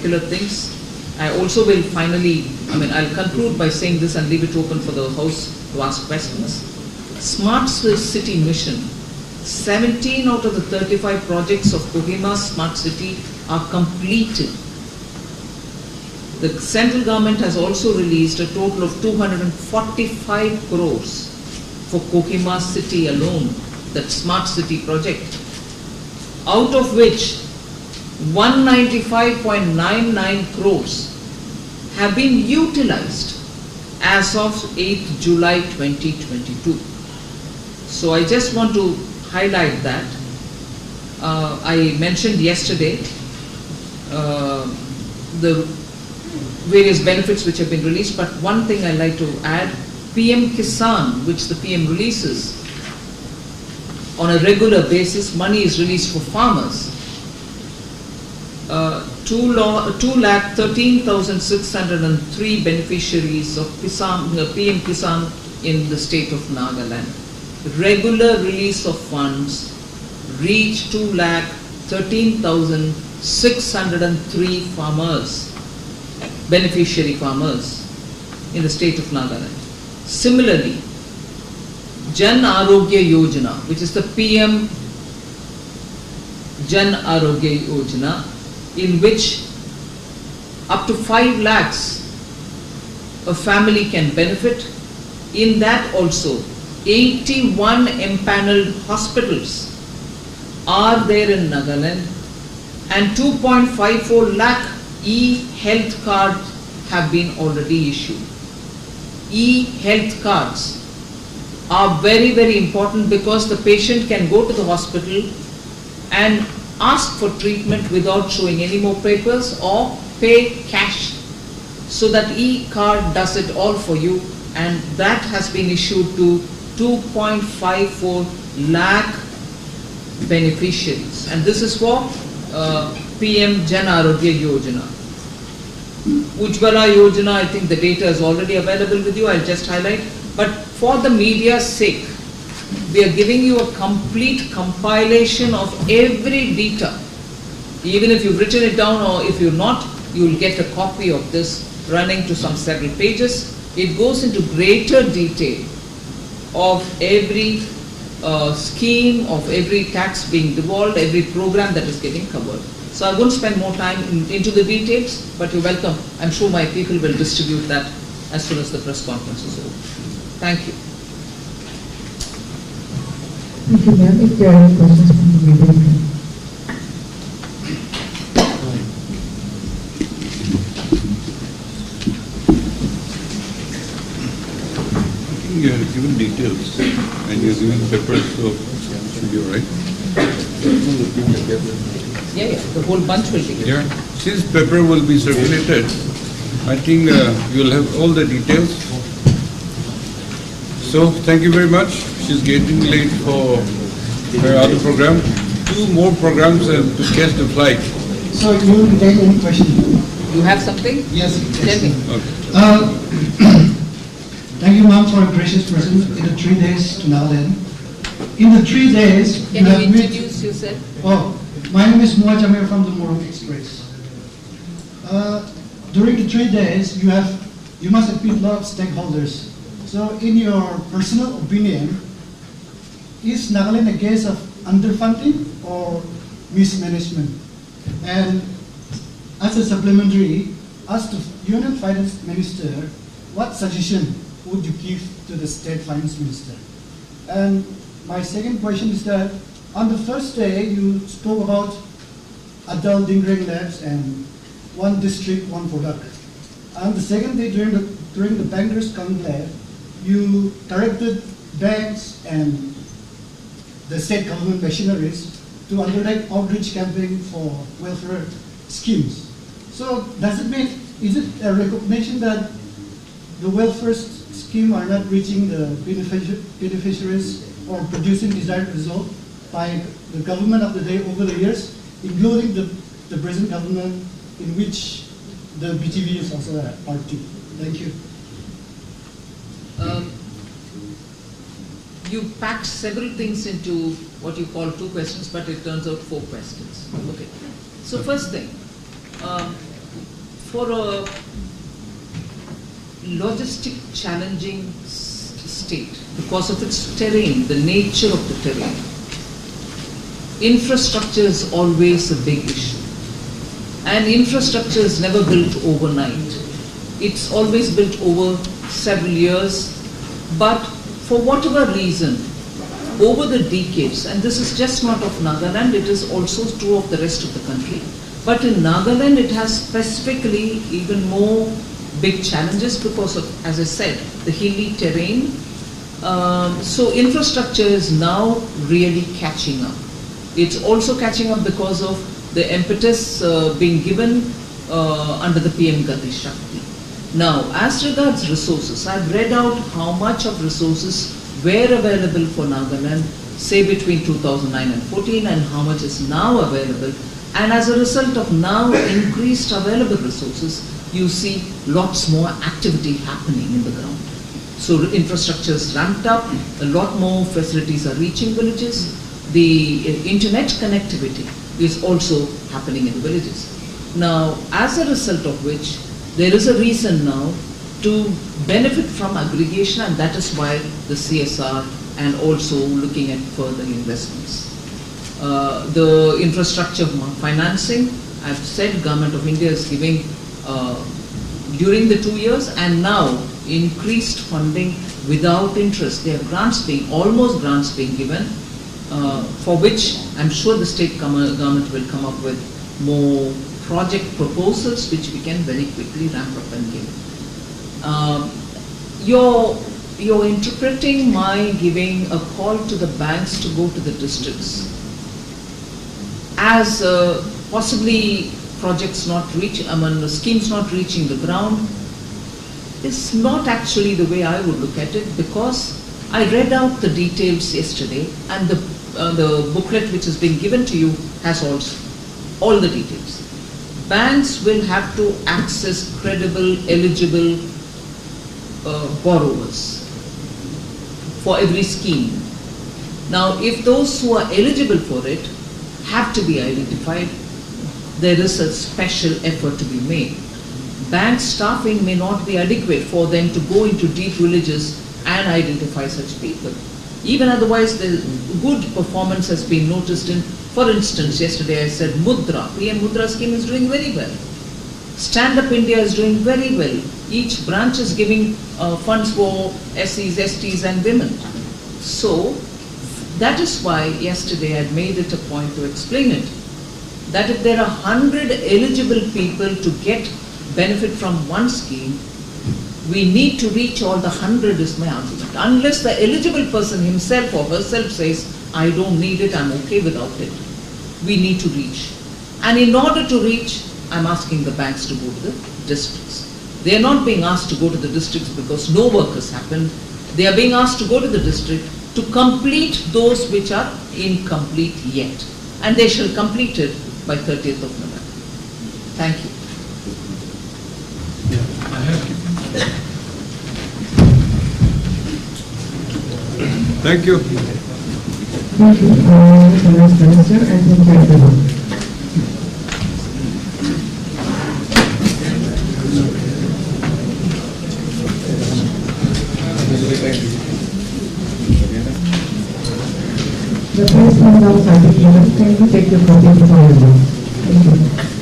particular things. I also will finally, I'll conclude by saying this and leave it open for the House to ask questions. Smart City Mission, 17 out of the 35 projects of Kohima Smart City are completed. The central government has also released a total of 245 crores for Kohima City alone, that Smart City project, out of which 195.99 crores have been utilized as of 8th July 2022. So I just want to highlight that. I mentioned yesterday the various benefits which have been released, but one thing I'd like to add, PM Kisan, which the PM releases on a regular basis, money is released for farmers. 2,13,603 beneficiaries of PM Kisan in the state of Nagaland. Regular release of funds reached 2,13,603 farmers, beneficiary farmers in the state of Nagaland. Similarly, Jan Arogya Yojana, which is the PM Jan Arogya Yojana, in which up to 5 lakhs a family can benefit. In that also, 81 empaneled hospitals are there in Nagaland, and 2.54 lakh e-health cards have been already issued. E-health cards are very, very important because the patient can go to the hospital and ask for treatment without showing any more papers or pay cash. So that e-card does it all for you, and that has been issued to 2.54 lakh beneficiaries, and this is for PM Jan Arogya Yojana. Ujjwala Yojana, I think the data is already available with you, I'll just highlight. But for the media's sake, we are giving you a complete compilation of every data. Even if you've written it down or if you're not, you'll get a copy of this running to some several pages. It goes into greater detail of every scheme, of every tax being devolved, every program that is getting covered. So I won't spend more time into the details, but you're welcome. I'm sure my people will distribute that as soon as the press conference is over. Thank you. Thank you, ma'am. If there are any questions from the media. You have given details and you're giving papers, so should be all right. Yeah, the whole bunch will be given. Yeah, since paper will be circulated, I think you'll have all the details. So thank you very much. She's getting late for her other program. 2 more programs and to catch the flight. So you will take any question? You have something? Yes. Tell me. Okay. Thank you, ma'am, for a gracious present in the 3 days to Nagaland. In the 3 days, Can you have introduce yourself? Oh, my name is Moa Jamir from the Morong Express. During the 3 days, you must have met a lot of stakeholders. So, in your personal opinion, is Nagaland a case of underfunding or mismanagement? And as a supplementary, as the Union Finance Minister, what suggestion would you give to the State Finance Minister? And my second question is that on the first day you spoke about adult Dingreng labs and one district, one product. On the second day during the bankers conclave, you directed banks and the state government machineries to undertake outreach campaign for welfare schemes. So does it mean, is it a recognition that the welfare scheme are not reaching the beneficiaries or producing desired result by the government of the day over the years, including the present government in which the BTV is also a party? Thank you. You packed several things into what you call 2 questions, but it turns out 4 questions. Okay. So first thing, for a logistic challenging state because of its terrain, the nature of the terrain. Infrastructure is always a big issue. And infrastructure is never built overnight. It's always built over several years, but for whatever reason, over the decades, and this is just not of Nagaland, it is also true of the rest of the country. But in Nagaland, it has specifically even more big challenges because of, as I said, the hilly terrain. So infrastructure is now really catching up. It's also catching up because of the impetus being given under the PM Gati Shakti. Now, as regards resources, I've read out how much of resources were available for Nagaland, say between 2009 and 14, and how much is now available. And as a result of now increased available resources, you see lots more activity happening in the ground. So infrastructure is ramped up, a lot more facilities are reaching villages. The internet connectivity is also happening in villages. Now, as a result of which, there is a reason now to benefit from aggregation, and that is why the CSR and also looking at further investments. The infrastructure financing, I've said Government of India is giving during the 2 years and now increased funding without interest. There are grants being, almost grants being given, for which I'm sure the state government will come up with more project proposals which we can very quickly ramp up and give. You're interpreting my giving a call to the banks to go to the districts as possibly projects not reach, schemes not reaching the ground. Is not actually the way I would look at it, because I read out the details yesterday, and the booklet which has been given to you has also all the details. Banks will have to access credible, eligible borrowers for every scheme. Now, if those who are eligible for it have to be identified, there is a special effort to be made. Bank staffing may not be adequate for them to go into deep villages and identify such people. Even otherwise, the good performance has been noticed in, for instance, yesterday I said Mudra, PM Mudra scheme is doing very well. Stand Up India is doing very well. Each branch is giving funds for SCs, STs and women. So, that is why yesterday I made it a point to explain it, that if there are 100 eligible people to get benefit from one scheme, we need to reach all the 100 is my argument. Unless the eligible person himself or herself says, I don't need it, I'm okay without it, we need to reach. And in order to reach, I'm asking the banks to go to the districts. They are not being asked to go to the districts because no work has happened. They are being asked to go to the district to complete those which are incomplete yet. And they shall complete it by 30th of November. Thank you. Thank you. Thank you, Finance Minister, and thank you everyone. The press is now starting. Can you take your copy of the file? Thank you.